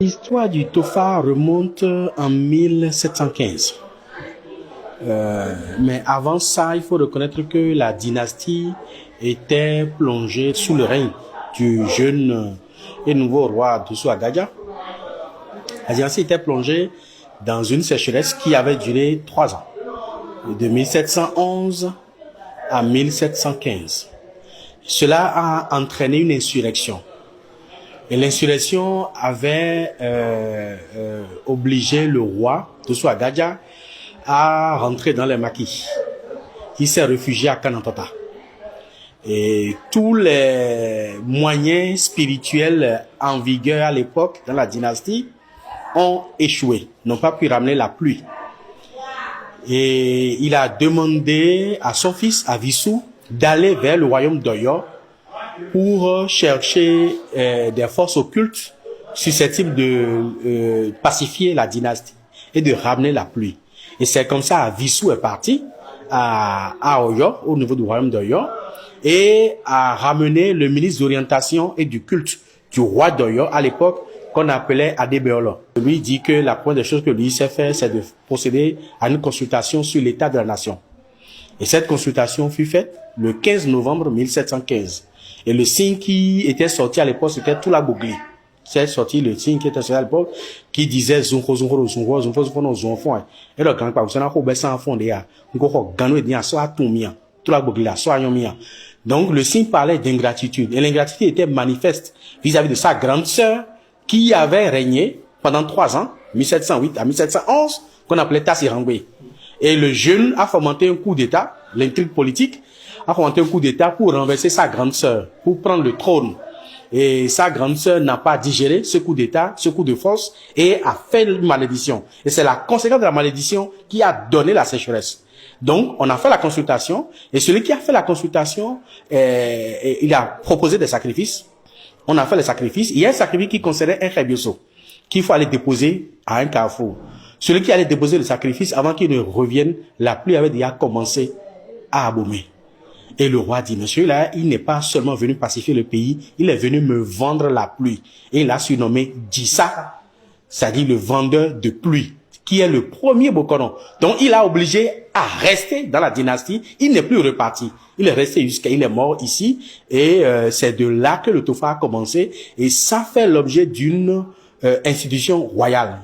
L'histoire du Tofa remonte en 1715. Mais avant ça, il faut reconnaître que la dynastie était plongée sous le règne du jeune et nouveau roi Dosso Agadia. La dynastie était plongée dans une sécheresse qui avait duré 3 ans, de 1711 à 1715. Cela a entraîné une insurrection. Et l'insurrection avait obligé le roi Dosso Agadia à rentrer dans les maquis. Il s'est réfugié à Kanantata. Et tous les moyens spirituels en vigueur à l'époque dans la dynastie ont échoué, n'ont pas pu ramener la pluie. Et il a demandé à son fils, à Vissou, d'aller vers le royaume d'Oyo pour chercher des forces occultes susceptibles de pacifier la dynastie et de ramener la pluie. Et c'est comme ça que Vissou est parti à Oyo, au niveau du royaume d'Oyo, et a ramené le ministre d'orientation et du culte du roi d'Oyo à l'époque, qu'on appelait Adébeolo. Lui dit que la première des choses que lui sait faire, c'est de procéder à une consultation sur l'état de la nation. Et cette consultation fut faite le 15 novembre 1715. Et le signe qui était sorti à l'époque, c'était tout la Bougli. C'est sorti le signe qui était sorti à l'époque, qui disait Zunko, Zunko, Zunko, Zunko, Zunko, Zunko. Et le grand papa, c'est un peu baissant en fond de ya. Zunko, Gano et Dia, soit tout mien. Tout la Bougli, soit yon mien. Donc, le signe parlait d'ingratitude. Et l'ingratitude était manifeste vis-à-vis de sa grande sœur, qui avait régné pendant 3 ans, 1708 à 1711, qu'on appelait Tassirangwe. Et le jeune a fomenté un coup d'État, l'intrigue politique, a fomenté un coup d'État pour renverser sa grande sœur, pour prendre le trône. Et sa grande sœur n'a pas digéré ce coup d'État, ce coup de force, et a fait une malédiction. Et c'est la conséquence de la malédiction qui a donné la sécheresse. Donc, on a fait la consultation, et celui qui a fait la consultation, il a proposé des sacrifices. On a fait les sacrifices. Il y a un sacrifice qui concernait un Khebioso, qu'il faut aller déposer à un carrefour. Celui qui allait déposer le sacrifice, avant qu'il ne revienne, la pluie avait déjà commencé à abommer. Et le roi dit, monsieur là, il n'est pas seulement venu pacifier le pays, il est venu me vendre la pluie. Et il l'a surnommé Dissa, c'est-à-dire le vendeur de pluie, qui est le premier Bokoron. Donc il a obligé à rester dans la dynastie, il n'est plus reparti. Il est resté il est mort ici, et c'est de là que le Tofa a commencé, et ça fait l'objet d'une institution royale.